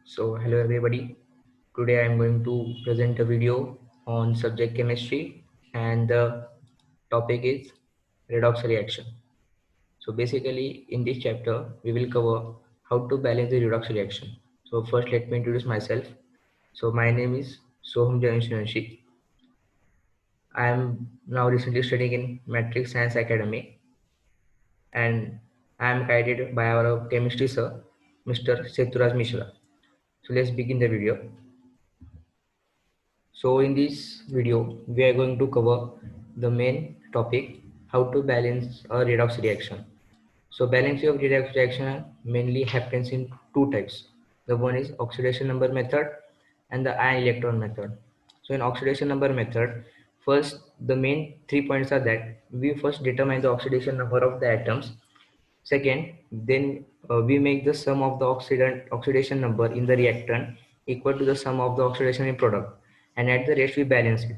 So hello everybody. Today I am going to present a video on subject chemistry and the topic is redox reaction. So basically in this chapter we will cover how to balance the redox reaction. So first let me introduce myself. So my name is Soham Jayanshi. I am now recently studying in Matrix Science Academy and I am guided by our chemistry sir, Mr. Seturaj Mishra. So let's begin the video. So in this video, we are going to cover the main topic, how to balance a redox reaction. So balancing of redox reaction mainly happens in two types. The one is oxidation number method and the ion electron method. So in oxidation number method, first the main 3 points are that we first determine the oxidation number of the atoms. Second, then we make the sum of the oxidation number in the reactant equal to the sum of the oxidation in product, and at the rest we balance it.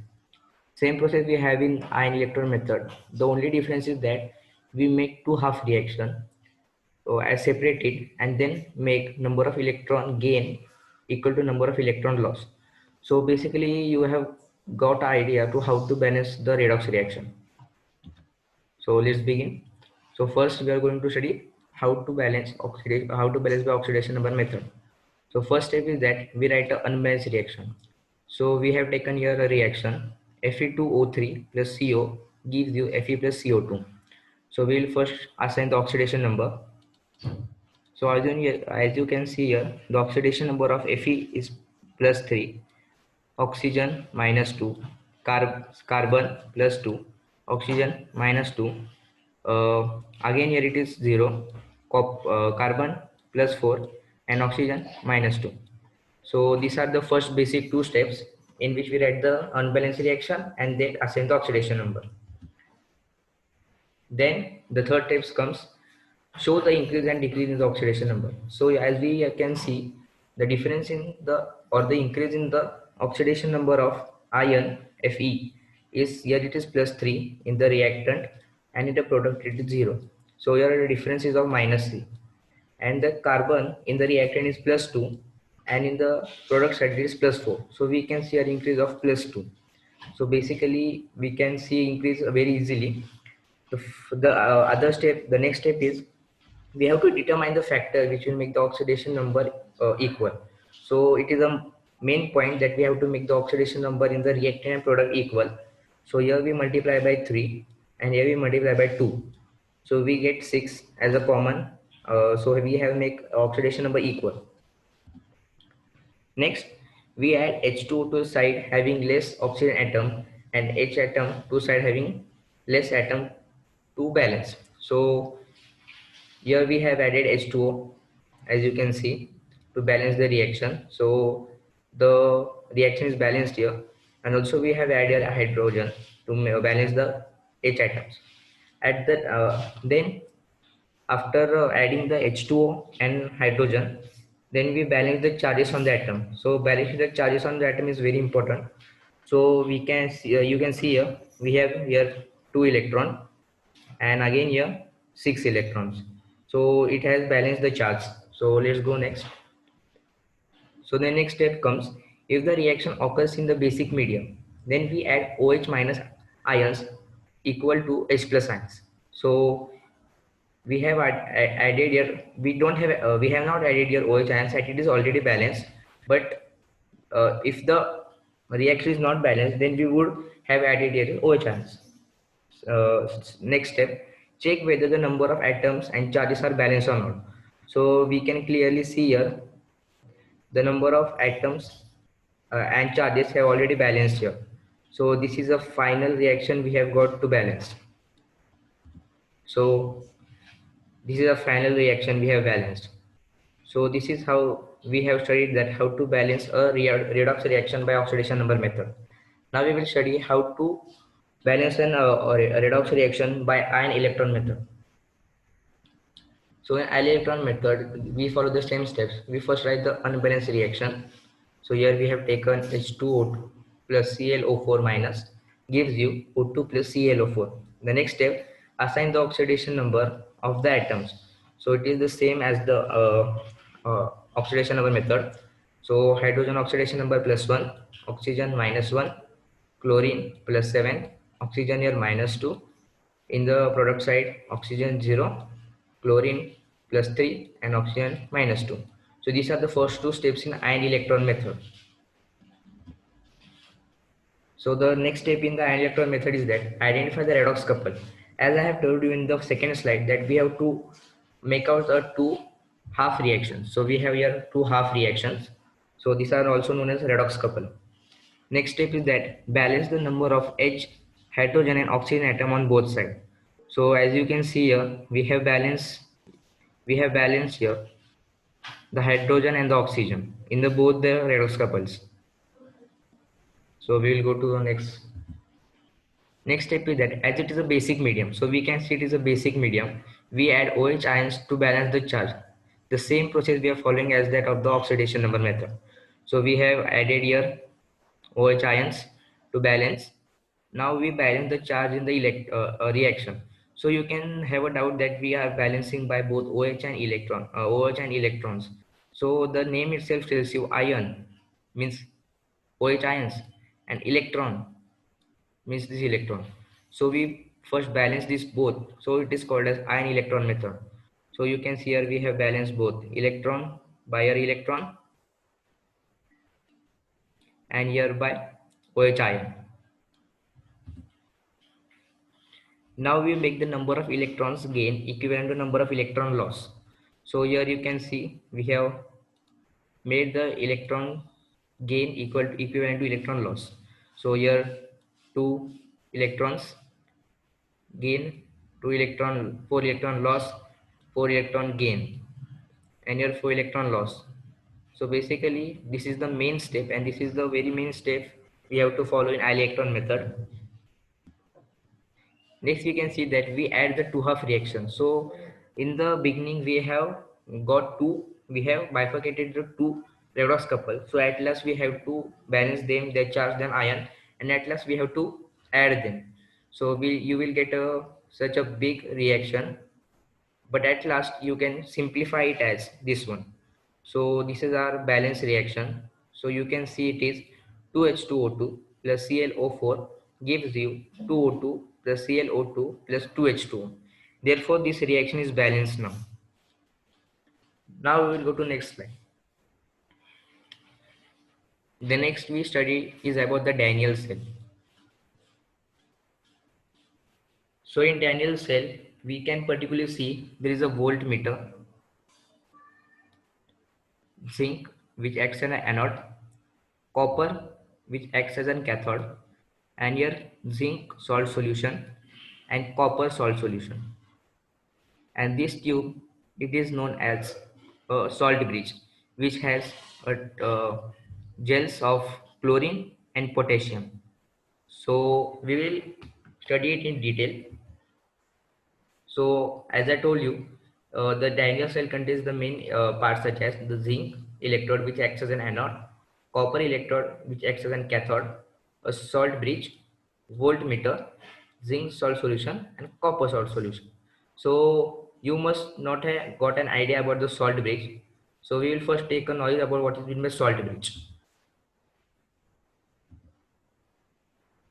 Same process we have in ion electron method. The only difference is that we make two half reaction, so as separated, and then make number of electron gain equal to number of electron loss. So basically you have got idea to how to balance the redox reaction. So let's begin. So first we are going to study how to balance oxidation, how to balance by oxidation number method. So first step is that we write a unbalanced reaction. So we have taken here a reaction Fe2O3 plus CO gives you Fe plus CO2. So we will first assign the oxidation number. So as you can see here, the oxidation number of Fe is plus 3, oxygen minus 2, carbon plus 2, oxygen minus 2, again here it is 0, carbon plus 4 and oxygen minus 2. So these are the first basic two steps in which we write the unbalanced reaction and then assign the oxidation number. Then the third steps comes, show the increase and decrease in the oxidation number. So as we can see, the difference in the or the increase in the oxidation number of iron Fe is here it is plus 3 in the reactant and in the product it is 0. So here the difference is of minus 3, and the carbon in the reactant is plus 2 and in the product side it is plus 4. So we can see an increase of plus 2. So basically we can see increase very easily. The next step is we have to determine the factor which will make the oxidation number equal. So it is a main point that we have to make the oxidation number in the reactant and product equal. So here we multiply by 3 and here we multiply by 2. So we get 6 as a common. So we have make oxidation number equal. Next, we add H2O to side having less oxygen atom and H atom to side having less atom to balance. So here we have added H2O as you can see to balance the reaction. So the reaction is balanced here, and also we have added a hydrogen to balance the H atoms. At the then after adding the H2O and hydrogen, then we balance the charges on the atom. So balancing the charges on the atom is very important. So we can see, you can see here we have here 2 electron and again here 6 electrons. So it has balanced the charge. So let's go next. So the next step comes, if the reaction occurs in the basic medium, then we add OH minus ions equal to H plus ions. So we have added here, we have not added here OH ions, and it is already balanced. But if the reaction is not balanced, then we would have added here OH ions. Next step, check whether the number of atoms and charges are balanced or not. So we can clearly see here the number of atoms and charges have already balanced here. So this is a final reaction we have got to balance. So this is a final reaction we have balanced. So this is how we have studied that how to balance a redox reaction by oxidation number method. Now we will study how to balance a redox reaction by ion electron method. So in ion electron method, we follow the same steps. We first write the unbalanced reaction. So here we have taken H2O2 plus ClO4 minus gives you O2 plus ClO4. The next step, assign the oxidation number of the atoms. So it is the same as the oxidation number method. So hydrogen oxidation number +1, oxygen -1, chlorine +7, oxygen here -2. In the product side, oxygen 0, chlorine +3, and oxygen -2. So these are the first two steps in ion electron method. So the next step in the ion electron method is that identify the redox couple. As I have told you in the second slide that we have to make out the two half reactions. So we have here two half reactions. So these are also known as redox couple. Next step is that balance the number of H hydrogen and oxygen atom on both sides. So as you can see here, we have balance here the hydrogen and the oxygen in the both the redox couples. So we will go to the next step is that as it is a basic medium, so we can see it is a basic medium. We add OH ions to balance the charge. The same process we are following as that of the oxidation number method. So we have added here OH ions to balance. Now we balance the charge in the reaction. So you can have a doubt that we are balancing by both OH and electrons. So the name itself tells you ion means OH ions and electron means this electron. So we first balance this both. So it is called as ion electron method. So you can see here we have balanced both electron by your electron and here by OH ion. Now we make the number of electrons gain equivalent to number of electron loss. So here you can see we have made the electron gain equivalent to electron loss. So here 2 electrons gain, 4 electron loss, 4 electron gain, and here 4 electron loss. So basically this is the main step, and this is the very main step we have to follow in electron method. Next we can see that we add the two half reaction. So in the beginning we have we have bifurcated the two redox couple. So at last we have to balance them, their charge, then ion, and at last we have to add them. So you will get such a big reaction, but at last you can simplify it as this one. So this is our balance reaction. So you can see it is 2H2O2 plus ClO4 gives you 2O2 plus ClO2 plus 2H2O. Therefore this reaction is balanced now. Now we will go to next slide. The next we study is about the Daniell cell. So in Daniell cell we can particularly see there is a voltmeter, zinc which acts as an anode, copper which acts as a cathode, and here zinc salt solution and copper salt solution. And this tube, it is known as a salt bridge, which has gels of chlorine and potassium. So we will study it in detail. So as I told you, the Daniell cell contains the main parts such as the zinc electrode which acts as an anode, copper electrode which acts as an cathode, a salt bridge, voltmeter, zinc salt solution, and copper salt solution. So you must not have got an idea about the salt bridge. So we will first take a knowledge about what is meant by salt bridge.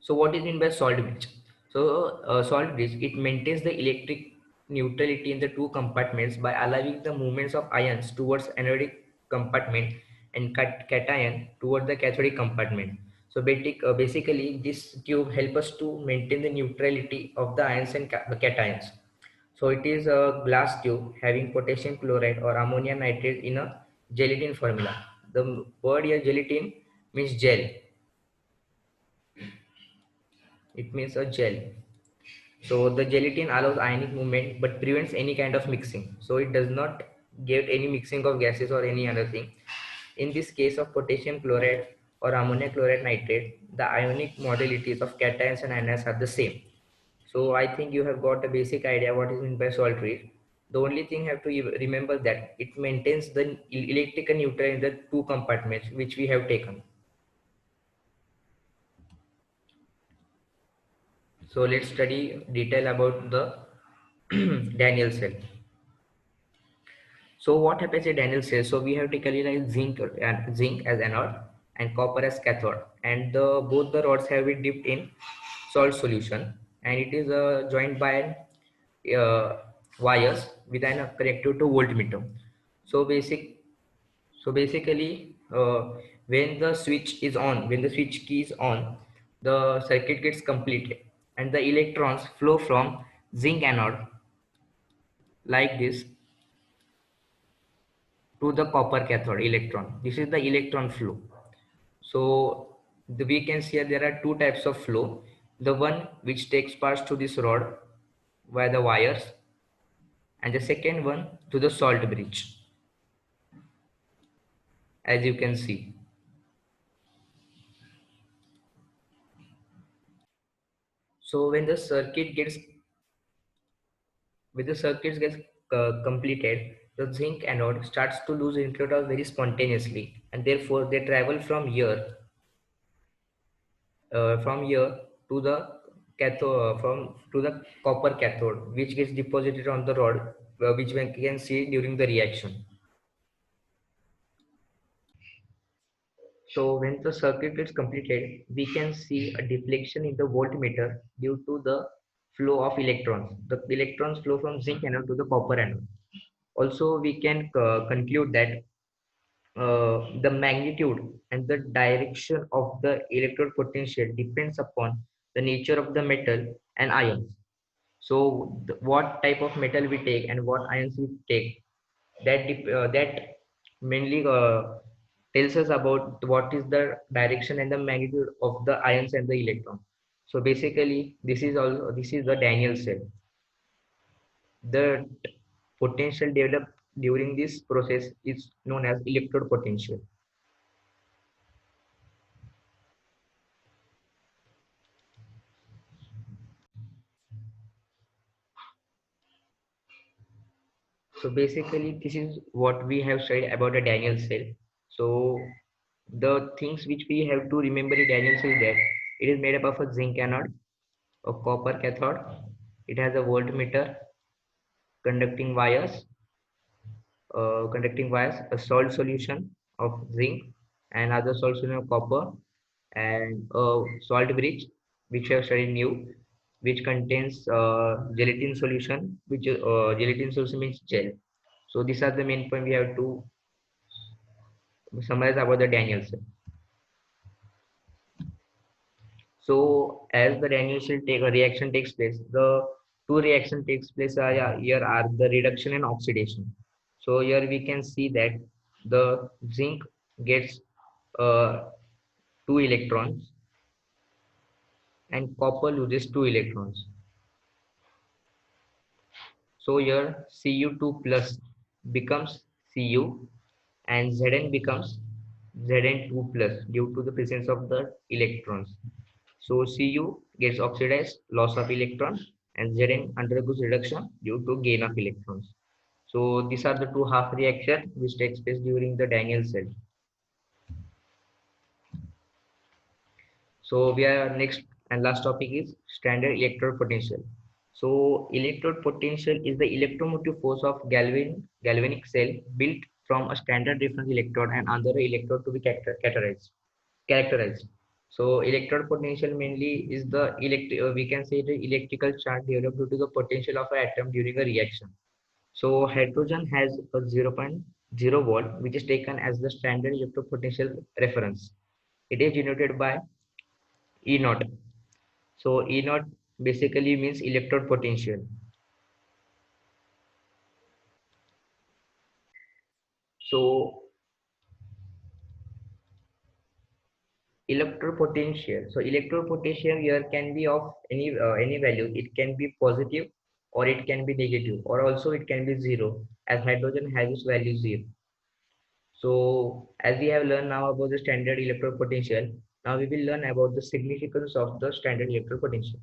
So what is meant by salt bridge? So salt bridge, it maintains the electric neutrality in the two compartments by allowing the movements of ions towards anodic compartment and cation towards the cathodic compartment. So basically this tube helps us to maintain the neutrality of the ions and cations. So it is a glass tube having potassium chloride or ammonium nitrate in a gelatin formula. The word here gelatin means gel. It means a gel. So the gelatin allows ionic movement but prevents any kind of mixing. So it does not give any mixing of gases or any other thing. In this case of potassium chloride or ammonia chloride nitrate, the ionic modalities of cations and anions are the same. So I think you have got a basic idea what is meant by salt bridge. The only thing you have to remember that it maintains the electrical neutral in the two compartments which we have taken. So let's study detail about the Daniell cell. So what happens in Daniel cell? So we have typically like zinc as anode and copper as cathode, and both the rods have been dipped in salt solution, and it is joined by uh, wires with an connected to voltmeter. So basically, when the switch is on, when the switch key is on, the circuit gets completed, and the electrons flow from zinc anode like this to the copper cathode electron. This is the electron flow. So we can see there are two types of flow. The one which takes part to this rod via the wires, and the second one to the salt bridge, as you can see. So when the circuit gets completed, the zinc anode starts to lose electrons very spontaneously, and therefore they travel from here to the cathode, from to the copper cathode, which gets deposited on the rod, which we can see during the reaction. So when the circuit is completed, we can see a deflection in the voltmeter due to the flow of electrons. The electrons flow from zinc anode to the copper anode. Also, we can conclude that the magnitude and the direction of the electrode potential depends upon the nature of the metal and ions. So, what type of metal we take and what ions we take, that mainly tells us about what is the direction and the magnitude of the ions and the electron. So basically, this is the Daniell cell. The potential developed during this process is known as electrode potential. So basically, this is what we have studied about a Daniell cell. So the things which we have to remember in Daniell cell is that it is made up of a zinc anode, a copper cathode. It has a voltmeter, conducting wires, a salt solution of zinc, and other salt solution of copper, and a salt bridge, which we have studied new, which contains gelatin solution, which gelatin solution means gel. So these are the main point we have to summarize about the Daniell cell. So as the Daniell cell take a reaction takes place, the two reaction takes place here are the reduction and oxidation. So here we can see that the zinc gets uh, two electrons and copper loses two electrons. So here Cu2 plus becomes Cu and Zn becomes Zn2 plus due to the presence of the electrons. So Cu gets oxidized, loss of electron, and Zn undergoes reduction due to gain of electrons. So these are the two half reaction which takes place during the Daniell cell. So we are next and last topic is standard electrode potential. So electrode potential is the electromotive force of galvanic cell built from a standard reference electrode and other electrode to be characterized. So electrode potential mainly is the we can say the electrical charge developed due to the potential of an atom during a reaction. So hydrogen has a zero point 0.0 volt, which is taken as the standard electrode potential reference. It is denoted by E naught. So E naught basically means electrode potential. So electrode potential. So electrode potential here can be of any value. It can be positive or it can be negative, or also it can be zero, as hydrogen has its value zero. So as we have learned now about the standard electrode potential, now we will learn about the significance of the standard electrode potential.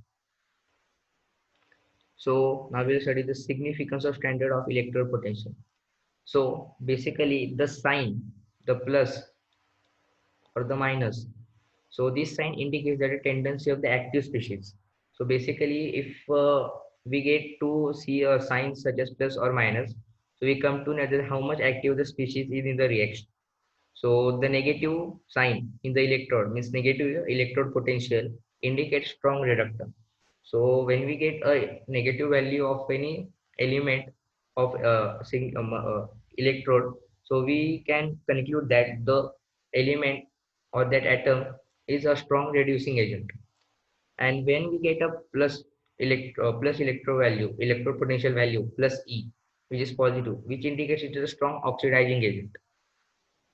So now we will study the significance of standard of electrode potential. So basically the sign, the plus or the minus. So this sign indicates that a tendency of the active species. So basically if we get to see a sign such as plus or minus, So we come to know that how much active the species is in the reaction. So the negative sign in the electrode means negative electrode potential indicates strong reductance. So when we get a negative value of any element of electrode, so we can conclude that the element or that atom is a strong reducing agent. And when we get a plus electro value, electrode potential value plus E, which is positive, which indicates it is a strong oxidizing agent.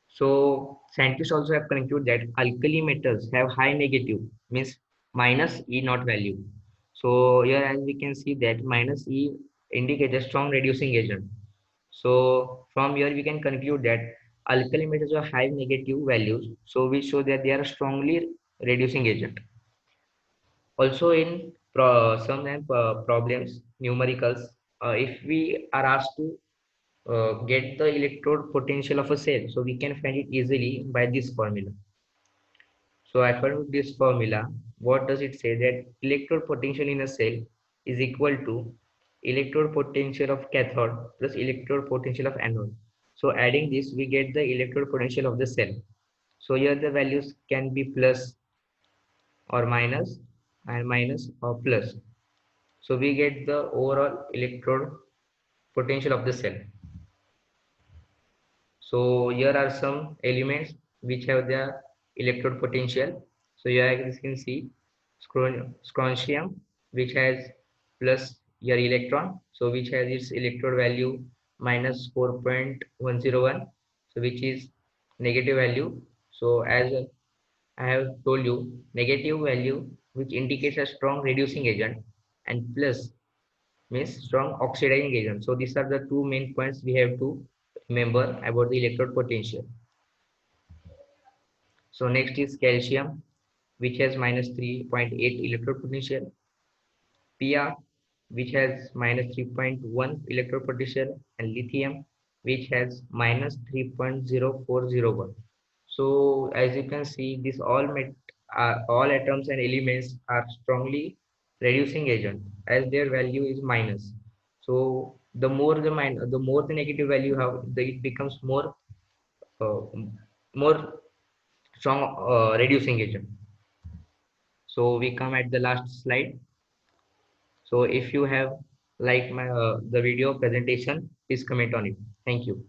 So scientists also have concluded that alkali metals have high negative, means minus E naught value. So here as we can see that minus E indicates a strong reducing agent. So from here we can conclude that alkali metals have high negative values, so we show that they are a strongly reducing agent. Also in some problems, numericals, if we are asked to get the electrode potential of a cell, so we can find it easily by this formula. So according to this formula, what does it say? That electrode potential in a cell is equal to electrode potential of cathode plus electrode potential of anode. So adding this, we get the electrode potential of the cell. So here the values can be plus or minus and minus or plus. So we get the overall electrode potential of the cell. So here are some elements which have the electrode potential. So here you can see strontium, which has plus your electron, so which has its electrode value minus 4.101, so which is negative value. So as I have told you, negative value which indicates a strong reducing agent, and plus means strong oxidizing agent. So these are the two main points we have to remember about the electrode potential. So next is calcium, which has minus 3.8 electrode potential. Pr, which has minus 3.1 electrode potential, and lithium, which has minus 3.0401. So as you can see, this all atoms and elements are strongly reducing agent as their value is minus. So the more the negative value you have, it becomes uh, more strong reducing agent. So we come at the last slide. So if you have liked my the video presentation, please comment on it. Thank you.